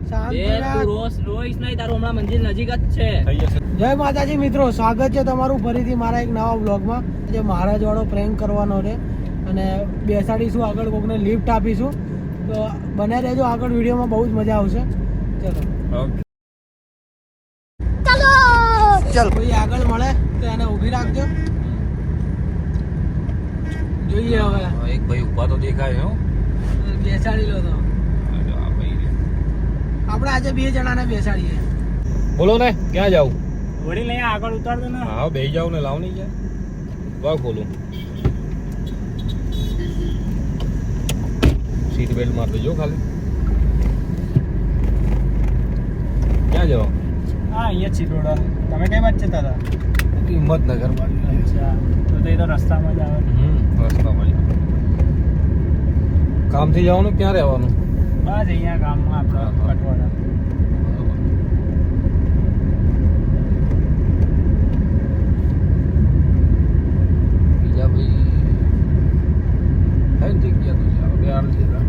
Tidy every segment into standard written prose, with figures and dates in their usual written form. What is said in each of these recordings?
જય માતાજી મિત્રો, સ્વાગત છે તમારું ફરીથી મારા એક નવા બ્લોગમાં. જે મહારાજ વાળો પ્રેન્ક કરવાનો છે અને બેસાડીશું આગળ, કોકને લિફ્ટ આપીશું. તો બને રહેજો આગળ, વિડીયોમાં બહુ જ મજા આવશે. ચલો ચલ, કોઈ આગળ મળે તો એને ઊભી રાખજો. જોઈએ હવે એક ભાઈ ઊભા તો દેખાય હો, બેસાડી લો. તો આપણે આજે 2 જણાને બેસાડીએ. બોલો ને ક્યાં જાવ? વળી લઈ આગળ ઉતાર દો ને. હા બેહી જાવ ને, લાવ નહીં જાય બસ ખોલું. સીટ બેલ્ટ માર દેજો ખાલી. ક્યાં જાવ? હા અહીંયા ચિલોડા. તમે કઈ બાજુ જતા હતા? હિંમતનગર બાજુ. અચ્છા, તો એ તો રસ્તામાં જ આવે. રસ્તામાં જ. કામથી જવાનું ક્યાં રહેવાનું? બસ અહીંયા ગામમાં આપણા કટવાડા. બીજા ભાઈ હે જગ્યા તો છે બે આડ જતા.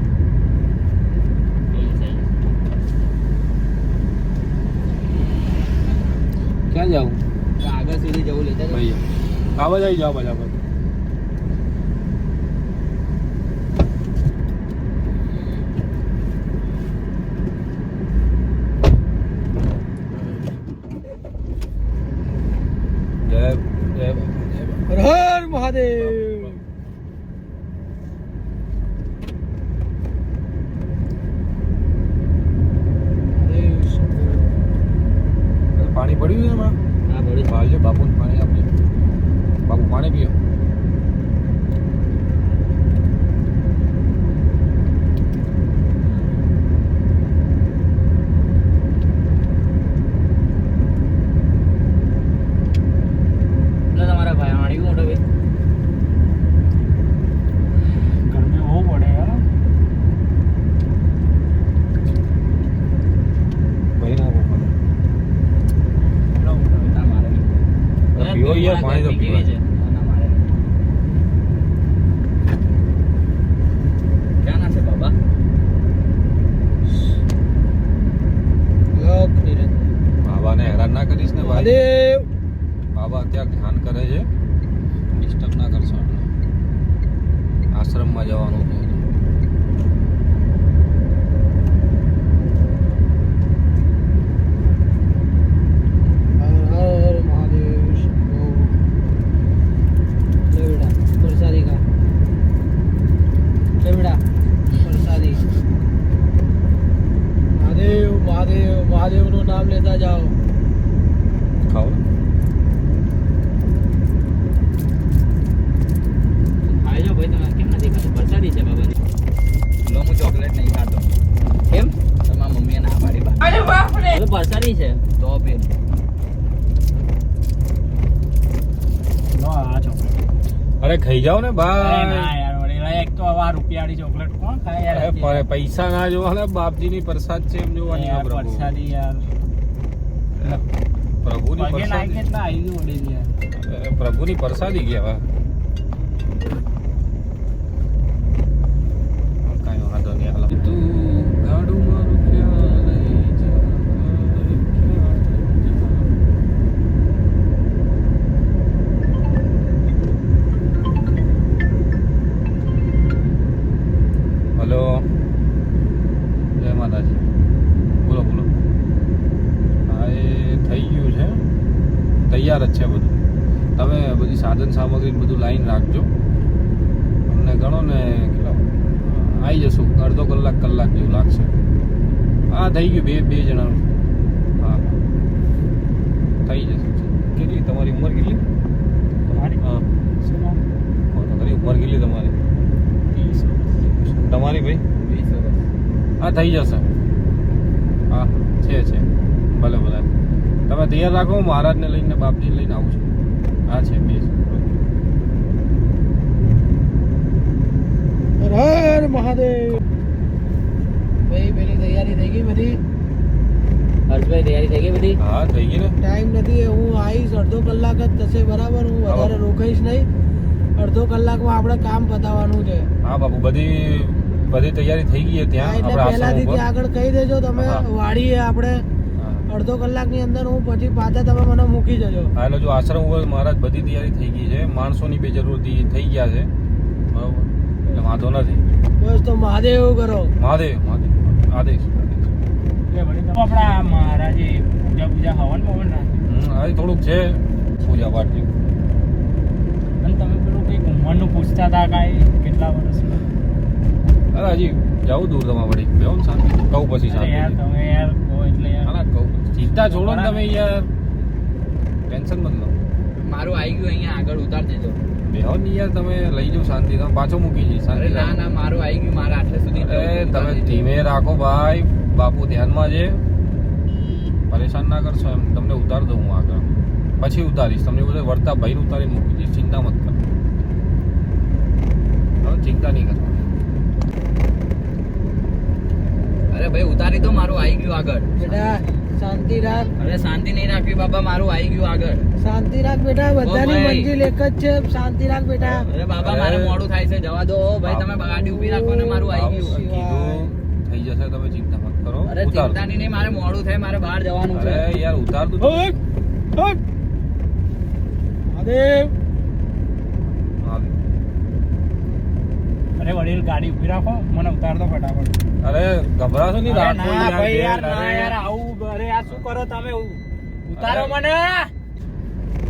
ક્યાં જાવું? આગળ સુધી જવું લેતા ભાઈ આ બધા જાઓ બધા પર. હર મહાદેવ. પાણી પડ્યું છે એમાં? હા પડ્યું. બાજુ બાપુને પાણી આપજો. બાપુ પાણી પીઓ. તમારા ભાઈ આણી મોટો ભાઈ ગરમી બહુ પડે યાર. ભાઈ ના બાપુ પીવો યાર, પાણી તો પીવા છે. ક્યાં ના છે બાબા? બાબાને હેરાન ના કરીશ ને ભાઈ. મહાદેવ. બાબા અત્યારે ધ્યાન કરે છે, ડિસ્ટર્બ ના કરશો. આશ્રમમાં જવાનું છે. હર મહાદેવ. બેટા પ્રસાદી કા બેટા પ્રસાદી. મહાદેવ મહાદેવ મહાદેવ નું નામ લેતા જાઓ. ખાઓ. ખાઈ ભાઈ, તમે કેમ નથી ખાતો? પ્રસાદી છે બાબાની. લો, હું ચોકલેટ નહીં ખાતો. કેમ? તમારા મમ્મીએ ના પાડી. અરે બાપ રે, તો પ્રસાદી છે તો ફેર લો આ ચોકલેટ. અરે ખાઈ જાઓ ને ના ભાઈ. યાર, વળી એક તો આ રૂપિયાની ચોકલેટ કોણ ખાય યાર? અરે પૈસા ના જોવાના, બાપજી ની પ્રસાદ છે એમ જોવાની. યાર, પ્રભુ પ્રસાદી યાર. પ્રભુની પગે લાગે પ્રસાદી. એટલે આવી ગયું વળી યાર. પ્રભુની પ્રસાદી કહેવાય. કાંઈ વાંધો નહીં. હાલો તું ગાડું મારું ક્યાં લઈ જા, હલો જય માતાજી. બોલો બોલો. હા એ થઈ ગયું છે, તૈયાર જ છે બધું. તમે બધી સાધન સામગ્રી બધું લાઈન રાખજો. અમને ગણો ને કેટલો આવી જશું, અડધો કલાક જેવું લાગશે. હા થઈ ગયું, બે જણાનું. હા થઈ જશે. કેટલી તમારી ઉંમર કેટલી? તમારી હા શું નામ? ખરી ઉંમર કેટલી તમારી? 30 વર્ષ. તમારી ભાઈ? 20 વર્ષ. હા થઈ જશે. હા છે ભલે ભલે. તમે તૈયાર રાખો, હું મહારાજને લઈને બાપજીને લઈને આવું છું. હા છે 2. હર મહાદેવ. ભાઈ પેલી તૈયારી થઈ ગઈ બધી? હર્ષભાઈ તૈયારી થઈ ગઈ બધી? હા થઈ ગઈ ને. ટાઈમ નથી, હું આવીશ અડધો કલાક જ થશે બરાબર. હું વધારે રોકાઈશ નહીં. અડધો કલાકમાં આપણે કામ પતાવવાનું છે. હા બાપુ, બધી બધી તૈયારી થઈ ગઈ છે હા, ત્યાં એટલે આપણા આશ્રમ પહેલાથી ઉપર. ત્યાં આગળ કહી દેજો તમે હા. વાડીએ આપણે હા. અડધો કલાકની અંદર હું પછી પાછા તમે મને મૂકી જજો. હા, એટલે જો આશ્રમ ઉપર મહારાજ બધી તૈયારી થઈ ગઈ છે, માણસોની બે જરૂર થઈ ગયા છે, બરોબર, એટલે વાંધો નથી. બસ તો મહાદેવ કરો. મહાદેવ મહાદેવ આદેશ આદેશ. આપણા મહારાજે પૂજા હવન પવન નાખ્યું. હવે થોડુંક છે પૂજા પાઠ જેવું. અને તમે પેલું કંઈક ઉંમરનું પૂછતા હતા કાંઈ કેટલા વર્ષનું? અરે હજી જવું દૂર તમારે વળી બેહો ને શાંતિ કહું પછી અરે યાર શાંતિ તમે યાર કહો એટલે યાર. હા કહું ચિંતા છોડો ને તમે યાર ટેન્શન મત લો મારું આવી ગયું અહીંયા આગળ ઉતાર દેજો. બેહો ને યાર તમે લઈ જાઓ શાંતિ તમે પાછો મૂકી જઈ અરે શાંતિ ના ના મારું આવી ગયું મારા આટલે સુધી અરે તમે ધીમે રાખો ભાઈ બાપુ ધ્યાનમાં છે પરેશાન ના કરશો એમ તમને ઉતાર દઉં હું આગળ પછી ઉતારીશ તમને બધે વળતા ભાઈને ઉતારીને મૂકી દઈશ ચિંતા મત કરો હવે ચિંતા નહીં કરવાની અરે ભાઈ ઉતારી દો મારું આવી ગયું આગળ. બેટા શાંતિ રાખ, અરે શાંતિ નહીં રાખવી બાબા મારું આવી ગયું આગળ. શાંતિ રાખ બેટા, બધાની ભાઈ. મંજિલ એક જ છે. શાંતિ રાખ બેટા. અરે બાબા મારે મોડું થાય છે જવા દો ભાઈ તમે ગાડી ઊભી રાખો ને મારું આવી ગયું. કીધું થઈ જશે તમે ચિંતા મત કરો અરે ઉતાર દો. ચિંતાની નહીં મારે મોડું થાય મારે બહાર જવાનું છે. અરે યાર ઉતાર દો મહાદેવ હા. અરે વડીલ ગાડી ઊભી રાખો મને ઉતાર દો ફટાફટ. અરે ગભરાશો નહીં અરે રાખો ના ભાઈ યાર બેન, ના અરે. યાર આવું અરે આ શું કરો તમે ઉતારો અરે. મને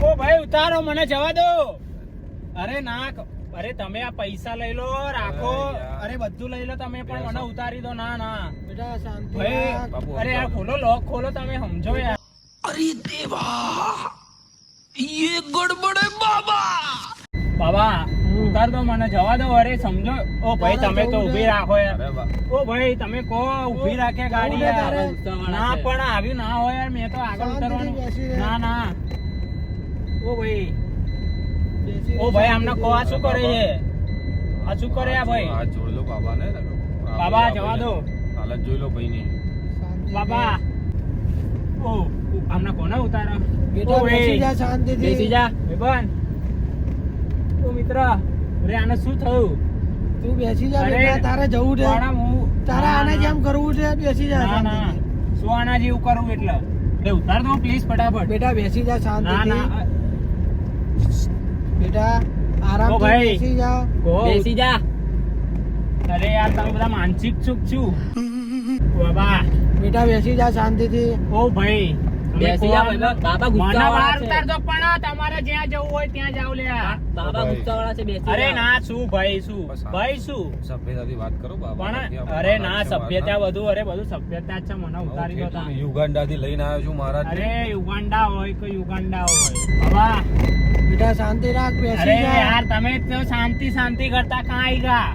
ઓ ભાઈ ઉતારો મને જવા દો. અરે ના અરે તમે આ પૈસા લઈ લો રાખો અરે યાર. અરે બધું લઈ લો તમે પણ મને ઉતારી દો. ના ના બેટા શાંતિ ભાઈ રાખ. બાપુ, અરે યાર ખોલો લોક ખોલો તમે સમજો યાર. બાબા ઉતાર દો મને જવા દો. અરે સમજો ઓ ભાઈ તમે તો ઊભી રાખો યાર. અરે બા. ઓ ભાઈ તમે કહો ઊભી રાખે ગાડી જવું ને યાર. તારે? ના પણ આવ્યું ના હોય યાર મેં તો આગળ શાંતિથી ઉતરવાનું. બેસી રહે. ના ના ઓ ભાઈ બેસી ઓ રહે, ભાઈ આમને કહો આ શાંતિથી. શું કરે છે? આ શું કરે આ ભાઈ? હાથ જોડ લો બાબાને બાબા, જવા દો. હાલત જોઈ લો ભાઈ ની શાંતિથી. બાબા ઓ આમને કોને ઉતારો? બેટા ઓ બેસી ભાઈ જા શાંતિથી. બેસી જા ભાઈબંધ. ઓ મિત્ર અરે આને શું થયું? તું બેસી જા અરે, બેટા, તારે જવું છે. વાળા હું તારે ના, આને ના. જેમ કરવું છે બેસી જા ના ના શાંતિથી. શું આના જેવું કરવું એટલે એ ઉતાર દો પ્લીઝ ફટાફટ. બેટા બેસી જા ના શાંતિથી. ના બેટા ઓ આરામથી ભાઈ. બેસી જા. કહો. બેસી જા. અરે યાર તમે બધા માનસિક ચૂક છું બાબા. બેટા બેસી જા શાંતિથી. ઓ ભાઈ તમે બેસી કહો જા આમને. ભાઈ, બાબા મને ગુસ્સાવાળા બહાર છે. ઉતાર દો પણ તમારે જ્યાં જવું હોય ત્યાં જાવ લે. બાબા ભાઈ. ગુસ્સાવાળા છે બેસી અરે જા. ના શું ભાઈ શું બસ આ. ભાઈ શું સભ્યતાથી વાત કરો બાબા પણ અરે ના સભ્યતા બધું અરે બધું સભ્યતા જ છે મને ઉતારી દો તમે. યુગાન્ડાથી લઈને આવ્યો છું મહારાજ અરે યુગાન્ડા હોય કે યુગાન્ડા હોય બાબા. બેટા શાંતિ રાખ, અરે બેસી જા. યાર તમે તો શાંતિ શાંતિ કરતા કાં આઈ ગયા?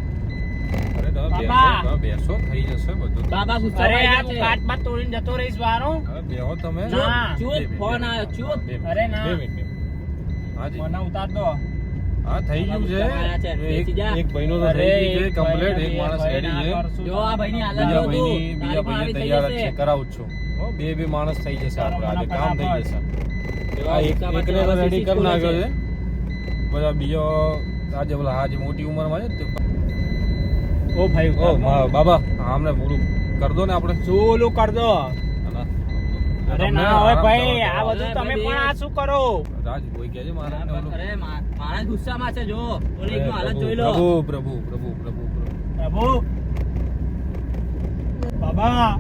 અરે તમે બાબા. બેસો થઈ જશે બધું બાબા અરે ગુસ્સાવાળા યાર છે. હું કાટ બાટ તોડીને જતો રહીશ બારો. અરે બેહો તમે ના. ચૂપ, ફોન આવ્યો, ચૂપ. બે મિનિટ, અરે ના. બે મિનિટ. હાજી મને ઉતાર દો. હા થઈ ગયું છે ગુસ્સાવાળા છે, બેસી જા. એક ભાઈનો તો થઈ ગયું છે કમ્પ્લીટ એક માણસ રેડી છે જો આ ભાઈની હાલત બીજા જો તું. ભાઈની બીજા તારી ભાઈને પણ આવી થઈ તૈયાર જ જશે. છે કરાવું જ છું હો, બે માણસ થઈ જશે આપણે આજે કામ થઈ જશે જો આ એક ગુસ્સામાં એકને તો છે, રેડી કરી ખોલે નાખ્યો છે. છે બધા બીજો આજે બોલા આજે મોટી ઉંમરમાં છે ને ઓ ભાઈ ઓ બાબા આમને પૂરું કર દો ને આપણે ચોલું કર દો. અરે તમને ના હોય આરામ ભાઈ કરવા આ દો. બધું અરે તમે ભાઈ. પણ આ શું કરો? રાજ કોઈ કહે છે મારા અરે માણસ ગુસ્સામાં છે જો ઓલી એકનો હાલત જોઈ લો. પ્રભુ પ્રભુ પ્રભુ પ્રભુ પ્રભુ પ્રભુ બાબા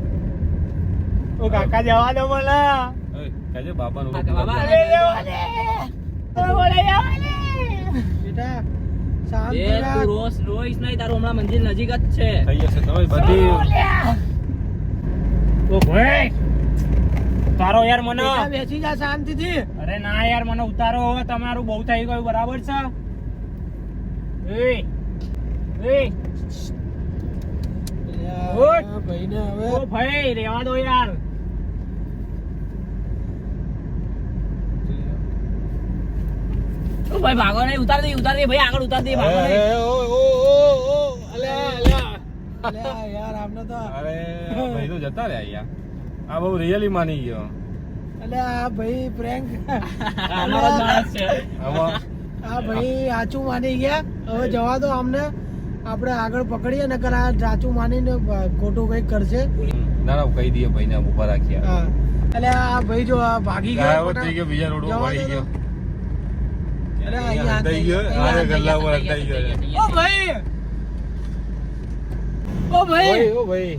ઓ કાકા જવા દો મને. કહે છે બાબાનું હા, રૂપ બાબા. બદલો. અરે જવા દે. અરે બોલે જવા દે. બેટા શાંતિ એ તું રાખ. રોઈશ નહીં તારું હમણાં મંજિલ નજીક જ છે. થઈ જશે તમે બધી ઓ ભાઈ ઉતારો યાર મને. બેટા બેસી જા શાંતિથી. અરે ના યાર મને ઉતારો હવે તમારું બહુ થઈ ગયું બરાબર છે. એ ઉઠ. ભાઈને હવે ઓ ભાઈ રેવા દો યાર. ઓ ભાઈ ભાગો નહીં ઉતાર દે ભાઈ આગળ ઉતાર દે ભાગો નહીં. અલ્યા યાર આમને તો અરે ભાઈ તો જતા રહ્યા યાર આ બહુ રિયલી માની ગયો અલ્યા આ ભાઈ પ્રેન્ક અમારો જ માણસ છે. આમાં આ ભાઈ સાચું માની ગયા. હવે જવા દો અમને. આપણે આગળ પકડીએ ને આ સાચું માનીને ખોટું કંઈક કરશે. ના ના કહી દઈએ ભાઈને ઉભા રાખ્યા. હા એટલે આ ભાઈ જો આ ભાગી ગયો ગાયબ થઈ ગયો, બીજા રોડ ઉપર વળી ગયો. અરે અહીંયા અંદાઈ ગયો, આને ગલ્લા ઉપર અંદાઈ ગયો. ઓ ભાઈ, ઓ ભાઈ, ઓ ભાઈ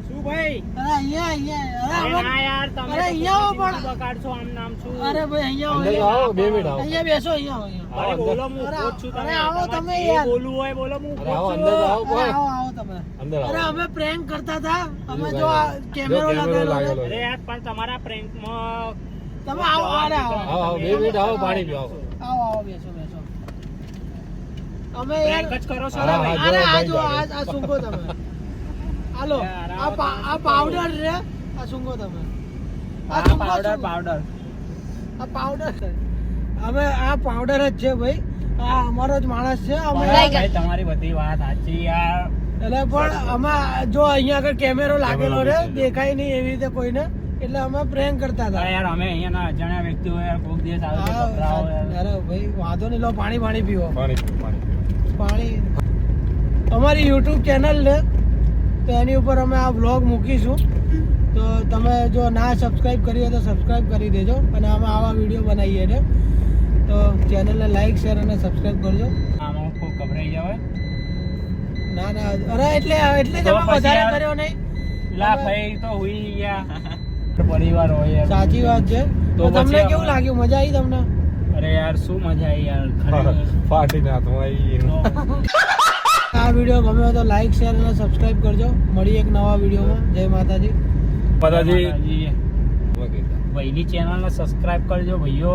શું ભાઈ? અરે અહીંયા અરે અરે ના યાર, તમે અરે તો અહીંયા આવો ખોટી પણ. બગાડશો, આમ નામ શું? અરે ભાઈ અહીંયા અંદર આવો, આવો, 2 મિનિટ આવો. અહીંયા બેસો, અહીંયા આવો, અહીંયા અરે બોલો, હું અરે ખોટ છું. અરે તમે આવો તમારે તમે જે યાર. બોલવું હોય બોલો, હું અરે ખોટ આવો, છું. અંદર આવો. અરે આવો આવો તમે. અંદર અરે આવો. અમે પ્રેન્ક કરતા હતા, અમે જો જો આ ભાઈ, કેમેરો જો કેમેરો લગાવેલો લાગેલો. છે. અરે યાર, પણ તમારા પ્રેન્કમાં તમે આવો, અરે આવો આવો, આવો, 2 મિનિટ આવો, પાણી પીઓ, આવો. આવો આવો બેસો બેસો. અમે પ્રેન્ક યાર જ કરો છો હા, ને હા, ભાઈ? અરે આ ભાઈ, જો ભાઈ. આ સૂંઘો તમે. હાલો યાર, આ પાવડર રે, આ સૂંઘો તમે. આ સૂંઘો, પાવડર સૂંઘો. પાવડર આ પાવડર છે. અમે આ પાવડર જ છે ભાઈ, આ અમારો જ માણસ છે. અમે ભાઈ તમારી બધી વાત સાચી યાર. એટલે પણ અમે જો અહીંયા આગળ કેમેરો લાગેલો રે, કેમેરો દેખાય નહીં એવી રીતે કોઈને, એટલે અમે પ્રેન્ક કરતા અરે હતા. યાર, અમે અહીંયાના અજાણ્યા વ્યક્તિઓ યાર, કોક દિવસ આવે તો હા, પકડાવો યાર. અરે ભાઈ વાંધો નહીં, લો પાણી પાણી પીવો. પાણી પીઓ, પાણી પીઓ. પાણી અમારી યુટ્યુબ ચેનલ છે તો એની ઉપર અમે આ વ્લોગ મૂકીશું, તો તમે જો ના સબસ્ક્રાઇબ કરી હોય તો સબસ્ક્રાઇબ કરી દેજો. અને અમે આવા વિડીયો બનાવીએ છીએ, તો ચેનલને લાઈક શેર અને સબસ્ક્રાઇબ કરજો. આમાં કોક ગભરાઈ જવાય. ના ના અરે એટલે એટલે જ તો અમે પછી વધારે યાર. કર્યો નહીં. લા ભાઈ તો હુઈ ગયા. પરિવાર હોય યાર. સાચી વાત છે. તો તો તમને પછી કેવું અમે- લાગ્યું? મજા આવી તમને? અરે યાર, શું મજા આવી યાર, ખરેખર. ફાટીને હાથમાં આવી. તો આ વિડીયો ગમ્યો હોય તો લાઈક શેર અને સબસ્ક્રાઇબ કરજો. મળીએ એક નવા વિડીયોમાં. જય માતાજી. માતાજી. ભાઈની ચેનલને સબસ્ક્રાઇબ કરજો ભાઈઓ.